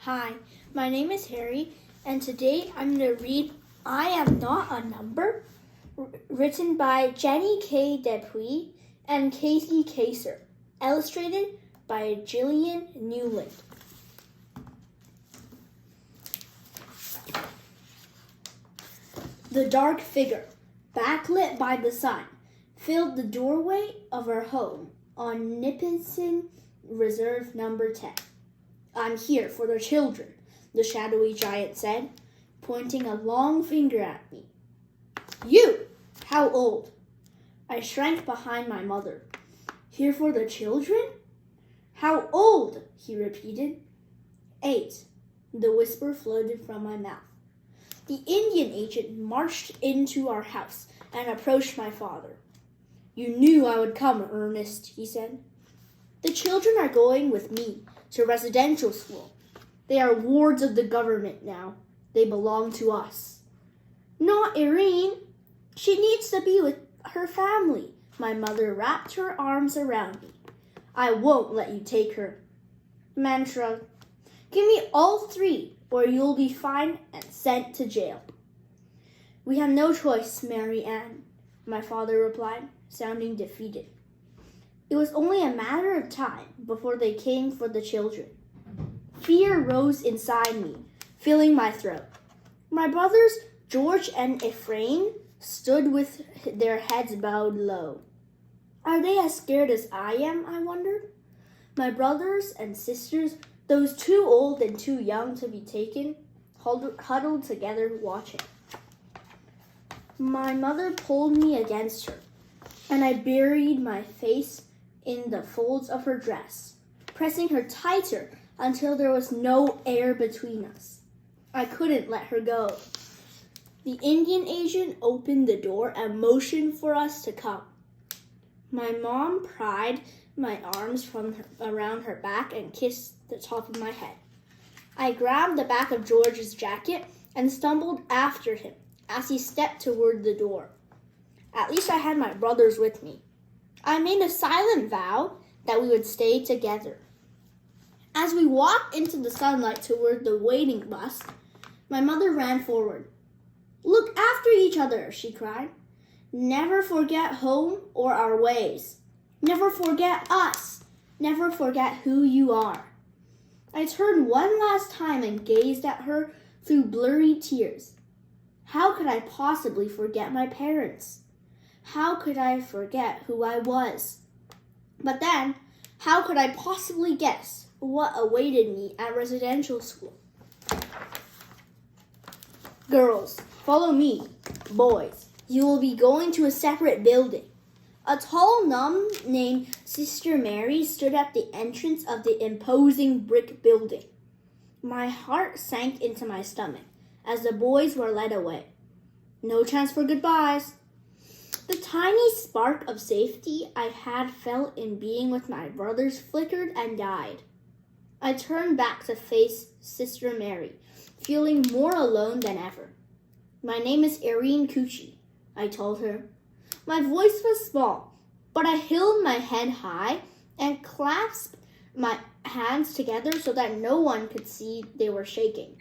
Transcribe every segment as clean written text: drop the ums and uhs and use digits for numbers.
Hi, my name is Harry, and today I'm going to read I Am Not a Number, written by Jenny K. Dupuy and Casey Kaser, illustrated by Gillian Newland. The dark figure, backlit by the sun, filled the doorway of our home on Nipissing Reserve Number 10. "I'm here for the children," the shadowy giant said, pointing a long finger at me. "You! How old?" I shrank behind my mother. "Here for the children? How old?" he repeated. 8, the whisper floated from my mouth. The Indian agent marched into our house and approached my father. "You knew I would come, Ernest," he said. "The children are going with me to residential school. They are wards of the government now. They belong to us." "Not Irene. She needs to be with her family." My mother wrapped her arms around me. "I won't let you take her." The man shrugged. "Give me all 3, or you'll be fined and sent to jail." "We have no choice, Mary Ann," my father replied, sounding defeated. It was only a matter of time before they came for the children. Fear rose inside me, filling my throat. My brothers, George and Ephraim, stood with their heads bowed low. Are they as scared as I am, I wondered? My brothers and sisters, those too old and too young to be taken, huddled together watching. My mother pulled me against her, and I buried my face in the folds of her dress, pressing her tighter until there was no air between us. I couldn't let her go. The Indian agent opened the door and motioned for us to come. My mom pried my arms around her back and kissed the top of my head. I grabbed the back of George's jacket and stumbled after him as he stepped toward the door. At least I had my brothers with me. I made a silent vow that we would stay together. As we walked into the sunlight toward the waiting bus, my mother ran forward. "Look after each other," she cried. "Never forget home or our ways. Never forget us. Never forget who you are." I turned one last time and gazed at her through blurry tears. How could I possibly forget my parents? How could I forget who I was? But then, how could I possibly guess what awaited me at residential school? "Girls, follow me. Boys, you will be going to a separate building." A tall nun named Sister Mary stood at the entrance of the imposing brick building. My heart sank into my stomach as the boys were led away. No chance for goodbyes. The tiny spark of safety I had felt in being with my brothers flickered and died. I turned back to face Sister Mary, feeling more alone than ever. "My name is Irene Cucci," I told her. My voice was small, but I held my head high and clasped my hands together so that no one could see they were shaking.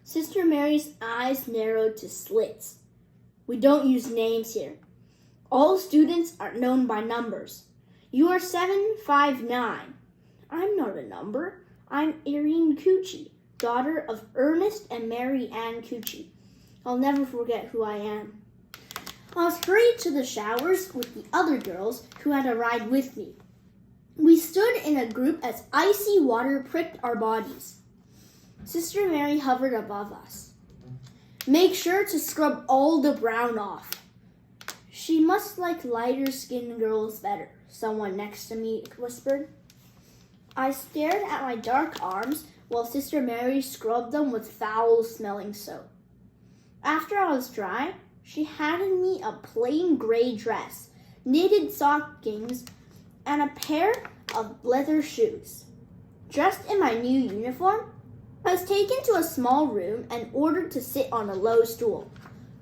Sister Mary's eyes narrowed to slits. "We don't use names here. All students are known by numbers. You are 759. I'm not a number. I'm Irene Cucci, daughter of Ernest and Mary Ann Cucci. I'll never forget who I am." I was hurried to the showers with the other girls who had arrived with me. We stood in a group as icy water pricked our bodies. Sister Mary hovered above us. "Make sure to scrub all the brown off." "She must like lighter-skinned girls better," someone next to me whispered. I stared at my dark arms while Sister Mary scrubbed them with foul-smelling soap. After I was dry, she handed me a plain gray dress, knitted stockings, and a pair of leather shoes. Dressed in my new uniform, I was taken to a small room and ordered to sit on a low stool.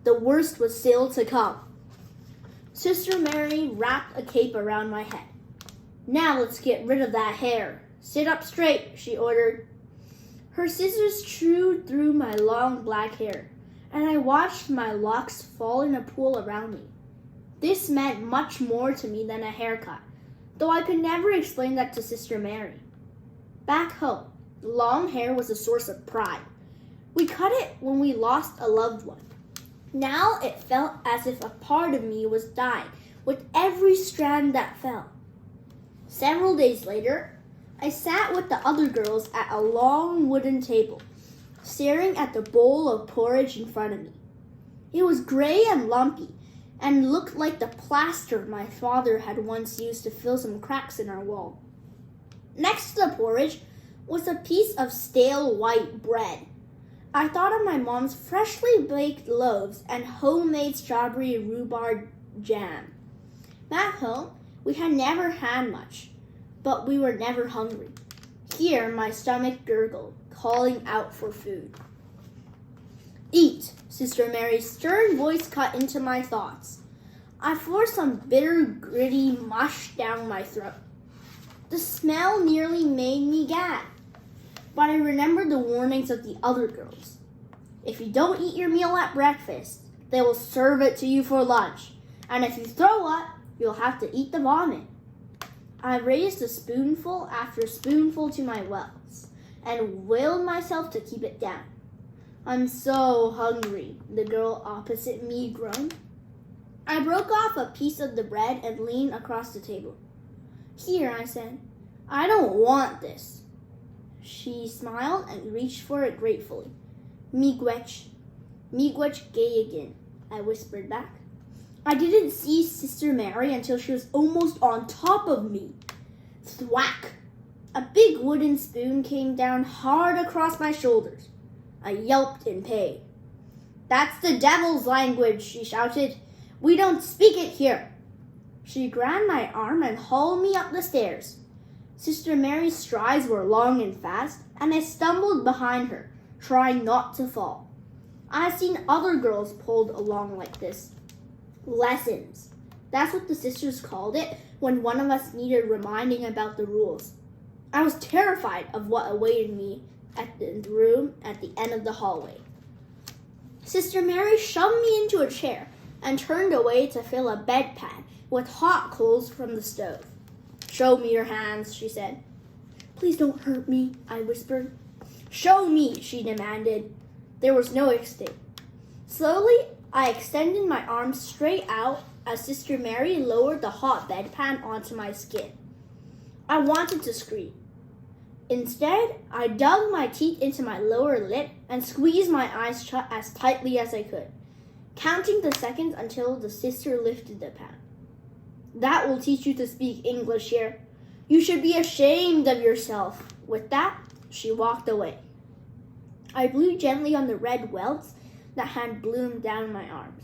The worst was still to come. Sister Mary wrapped a cape around my head. "Now let's get rid of that hair. Sit up straight," she ordered. Her scissors chewed through my long black hair, and I watched my locks fall in a pool around me. This meant much more to me than a haircut, though I could never explain that to Sister Mary. Back home, long hair was a source of pride. We cut it when we lost a loved one. Now it felt as if a part of me was dying with every strand that fell. Several days later, I sat with the other girls at a long wooden table, staring at the bowl of porridge in front of me. It was gray and lumpy, and looked like the plaster my father had once used to fill some cracks in our wall. Next to the porridge was a piece of stale white bread. I thought of my mom's freshly baked loaves and homemade strawberry rhubarb jam. Back home, we had never had much, but we were never hungry. Here, my stomach gurgled, calling out for food. Eat, Sister Mary's stern voice cut into my thoughts. I forced some bitter, gritty mush down my throat. The smell nearly made me gag, but I remembered the warnings of the other girls. If you don't eat your meal at breakfast, they will serve it to you for lunch, and if you throw up, you'll have to eat the vomit. I raised a spoonful after spoonful to my wells, and willed myself to keep it down. I'm so hungry, the girl opposite me groaned. I broke off a piece of the bread and leaned across the table. Here, I said. I don't want this. She smiled and reached for it gratefully. Miigwech gay, I whispered back. I didn't see Sister Mary until she was almost on top of me. Thwack! A big wooden spoon came down hard across my shoulders. I yelped in pain. That's the devil's language, she shouted. We don't speak it here. She grabbed my arm and hauled me up the stairs. Sister Mary's strides were long and fast, and I stumbled behind her, trying not to fall. I've seen other girls pulled along like this. Lessons. That's what the sisters called it when one of us needed reminding about the rules. I was terrified of what awaited me at the room at the end of the hallway. Sister Mary shoved me into a chair and turned away to fill a bedpan with hot coals from the stove. Show me your hands, she said. Please don't hurt me, I whispered. Show me, she demanded. There was no escape. Slowly, I extended my arms straight out as Sister Mary lowered the hot bedpan onto my skin. I wanted to scream. Instead, I dug my teeth into my lower lip and squeezed my eyes shut as tightly as I could, counting the seconds until the sister lifted the pan. That will teach you to speak English here. You should be ashamed of yourself. With that, she walked away. I blew gently on the red welts that had bloomed down my arms.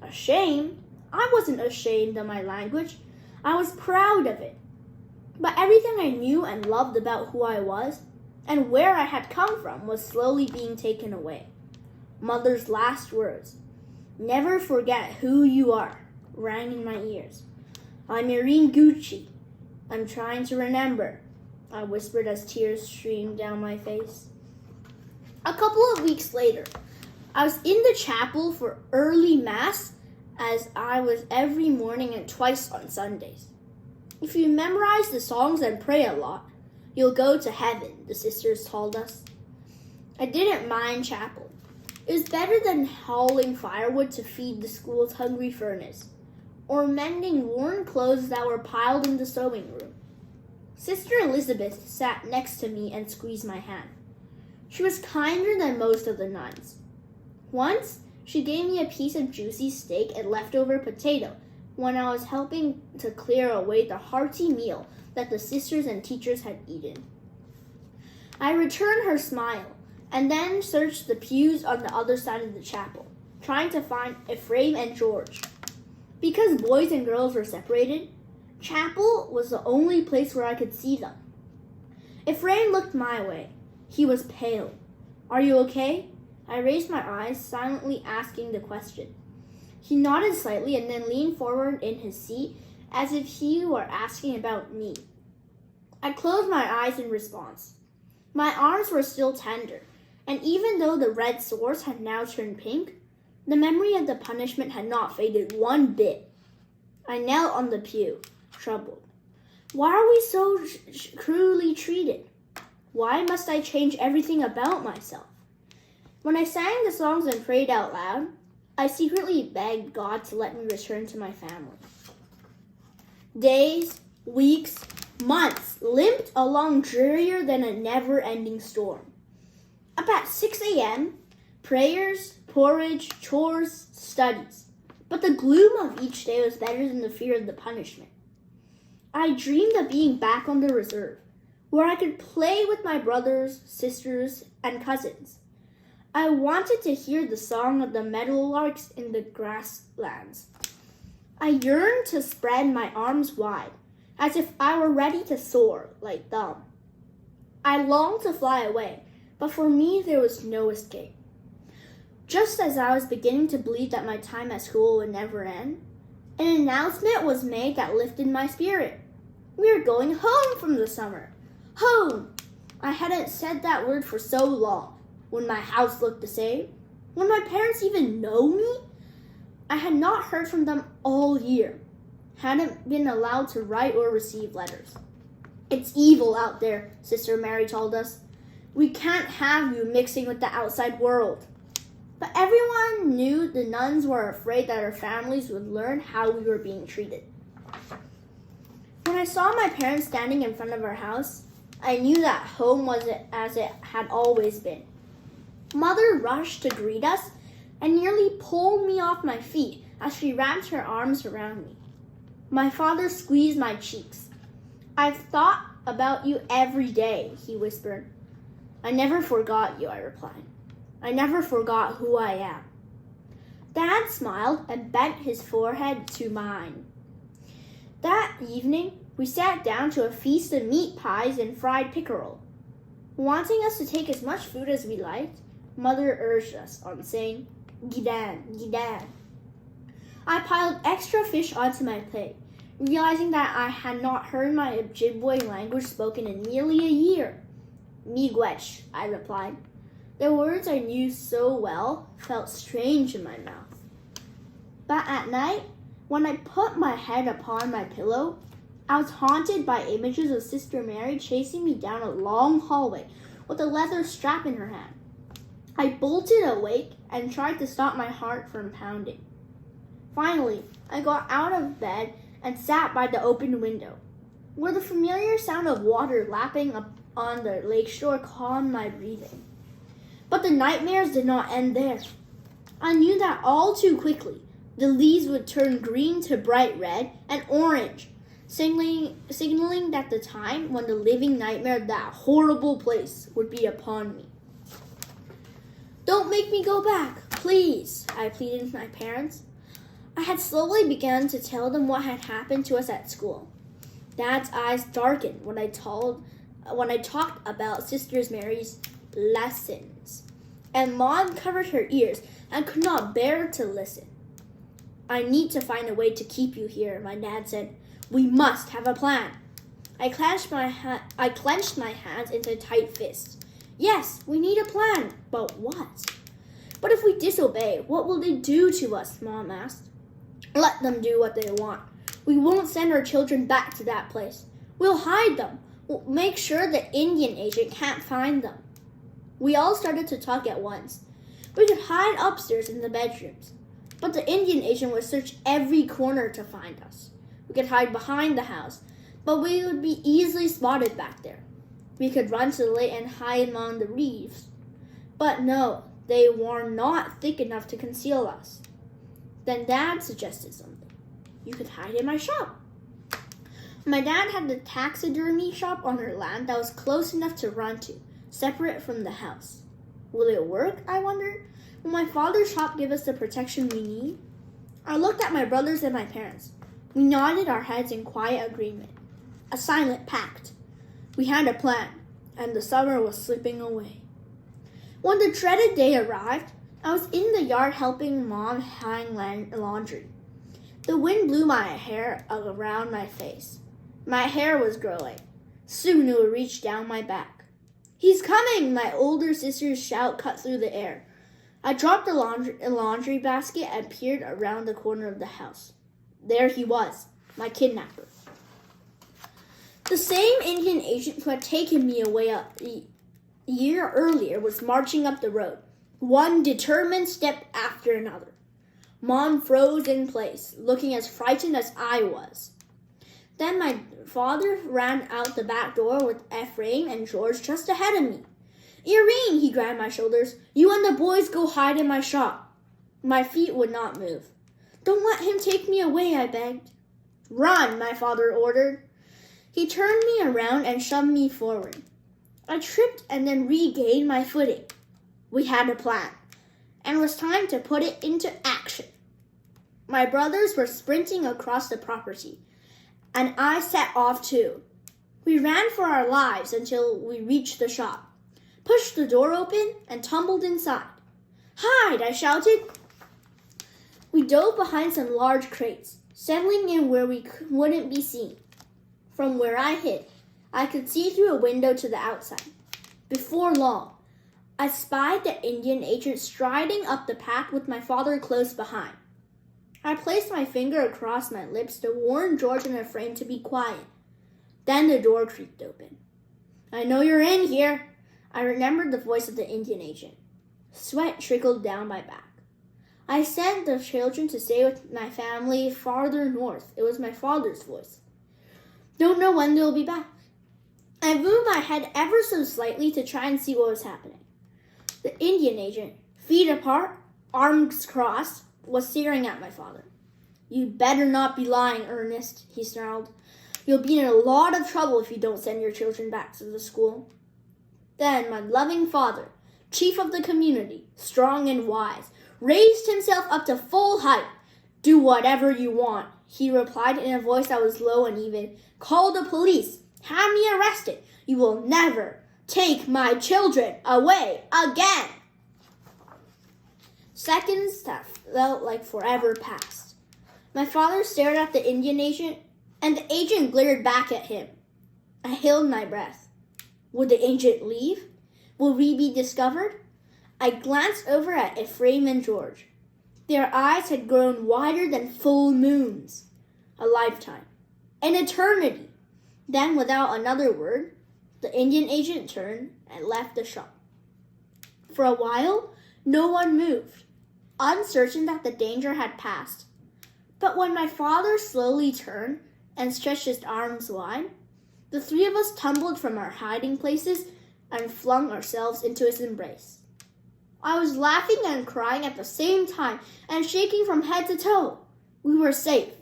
Ashamed? I wasn't ashamed of my language. I was proud of it. But everything I knew and loved about who I was and where I had come from was slowly being taken away. Mother's last words, "Never forget who you are," rang in my ears. I'm Irene Gucci. I'm trying to remember, I whispered as tears streamed down my face. A couple of weeks later, I was in the chapel for early mass, as I was every morning and twice on Sundays. If you memorize the songs and pray a lot, you'll go to heaven, the sisters told us. I didn't mind chapel. It was better than hauling firewood to feed the school's hungry furnace, or mending worn clothes that were piled in the sewing room. Sister Elizabeth sat next to me and squeezed my hand. She was kinder than most of the nuns. Once, she gave me a piece of juicy steak and leftover potato when I was helping to clear away the hearty meal that the sisters and teachers had eaten. I returned her smile and then searched the pews on the other side of the chapel, trying to find Ephraim and George. Because boys and girls were separated, chapel was the only place where I could see them. Ephraim looked my way. He was pale. Are you okay? I raised my eyes, silently asking the question. He nodded slightly and then leaned forward in his seat as if he were asking about me. I closed my eyes in response. My arms were still tender, and even though the red sores had now turned pink, the memory of the punishment had not faded one bit. I knelt on the pew, troubled. Why are we so cruelly treated? Why must I change everything about myself? When I sang the songs and prayed out loud, I secretly begged God to let me return to my family. Days, weeks, months limped along drearier than a never-ending storm. About 6 a.m., prayers, porridge, chores, studies. But the gloom of each day was better than the fear of the punishment. I dreamed of being back on the reserve, where I could play with my brothers, sisters, and cousins. I wanted to hear the song of the meadowlarks in the grasslands. I yearned to spread my arms wide, as if I were ready to soar like them. I longed to fly away, but for me there was no escape. Just as I was beginning to believe that my time at school would never end, an announcement was made that lifted my spirit. We are going home from the summer. Home! I hadn't said that word for so long. When my house looked the same? When my parents even know me? I had not heard from them all year. Hadn't been allowed to write or receive letters. It's evil out there, Sister Mary told us. We can't have you mixing with the outside world. But everyone knew the nuns were afraid that our families would learn how we were being treated. When I saw my parents standing in front of our house, I knew that home was as it had always been. Mother rushed to greet us and nearly pulled me off my feet as she wrapped her arms around me. My father squeezed my cheeks. I've thought about you every day, he whispered. I never forgot you, I replied. I never forgot who I am. Dad smiled and bent his forehead to mine. That evening, we sat down to a feast of meat pies and fried pickerel. Wanting us to take as much food as we liked, Mother urged us on saying, Gidan, Gidan. I piled extra fish onto my plate, realizing that I had not heard my Ojibwe language spoken in nearly a year. Miigwech, I replied. The words I knew so well felt strange in my mouth. But at night, when I put my head upon my pillow, I was haunted by images of Sister Mary chasing me down a long hallway with a leather strap in her hand. I bolted awake and tried to stop my heart from pounding. Finally, I got out of bed and sat by the open window, where the familiar sound of water lapping up on the lakeshore calmed my breathing. But the nightmares did not end there. I knew that all too quickly, the leaves would turn green to bright red and orange, signaling that the time when the living nightmare of that horrible place would be upon me. Don't make me go back, please, I pleaded with my parents. I had slowly begun to tell them what had happened to us at school. Dad's eyes darkened when I talked about Sister Mary's lessons, and Mom covered her ears and could not bear to listen. I need to find a way to keep you here, my dad said. We must have a plan. I clenched my hands into tight fists. Yes, we need a plan, but what? But if we disobey, what will they do to us? Mom asked. Let them do what they want. We won't send our children back to that place. We'll hide them. We'll make sure the Indian agent can't find them. We all started to talk at once. We could hide upstairs in the bedrooms, but the Indian agent would search every corner to find us. We could hide behind the house, but we would be easily spotted back there. We could run to the lake and hide among the reeds. But no, they were not thick enough to conceal us. Then Dad suggested something. You could hide in my shop. My dad had a taxidermy shop on our land that was close enough to run to, separate from the house. Will it work, I wondered? Will my father's shop give us the protection we need? I looked at my brothers and my parents. We nodded our heads in quiet agreement. A silent pact. We had a plan, and the summer was slipping away. When the dreaded day arrived, I was in the yard helping Mom hang laundry. The wind blew my hair around my face. My hair was growing. Soon it would reach down my back. "He's coming!" my older sister's shout cut through the air. I dropped the laundry basket and peered around the corner of the house. There he was, my kidnapper. The same Indian agent who had taken me away a year earlier was marching up the road, one determined step after another. Mom froze in place, looking as frightened as I was. Then my father ran out the back door with Ephraim and George just ahead of me. "Irene," he grabbed my shoulders, "you and the boys go hide in my shop." My feet would not move. "Don't let him take me away," I begged. "Run," my father ordered. He turned me around and shoved me forward. I tripped and then regained my footing. We had a plan, and it was time to put it into action. My brothers were sprinting across the property, and I set off too. We ran for our lives until we reached the shop, pushed the door open, and tumbled inside. "Hide!" I shouted. We dove behind some large crates, settling in where we wouldn't be seen. From where I hid, I could see through a window to the outside. Before long, I spied the Indian agent striding up the path with my father close behind. I placed my finger across my lips to warn George and Ephraim to be quiet. Then the door creaked open. "I know you're in here." I remembered the voice of the Indian agent. Sweat trickled down my back. I sent the children to stay with my family farther north. It was my father's voice. "Don't know when they'll be back." I moved my head ever so slightly to try and see what was happening. The Indian agent, feet apart, arms crossed, was staring at my father. "You'd better not be lying, Ernest," he snarled. "You'll be in a lot of trouble if you don't send your children back to the school." Then my loving father, chief of the community, strong and wise, raised himself up to full height. "Do whatever you want," he replied in a voice that was low and even. "Call the police. Have me arrested. You will never take my children away again." Seconds that felt like forever passed. My father stared at the Indian agent, and the agent glared back at him. I held my breath. Would the agent leave? Would we be discovered? I glanced over at Ephraim and George. Their eyes had grown wider than full moons. A lifetime. An eternity. Then, without another word, the Indian agent turned and left the shop. For a while, no one moved, uncertain that the danger had passed. But when my father slowly turned and stretched his arms wide, the three of us tumbled from our hiding places and flung ourselves into his embrace. I was laughing and crying at the same time and shaking from head to toe. We were safe.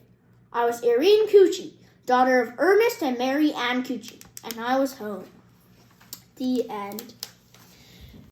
I was Irene Cucci, daughter of Ernest and Mary Ann Cucci, and I was home. The end.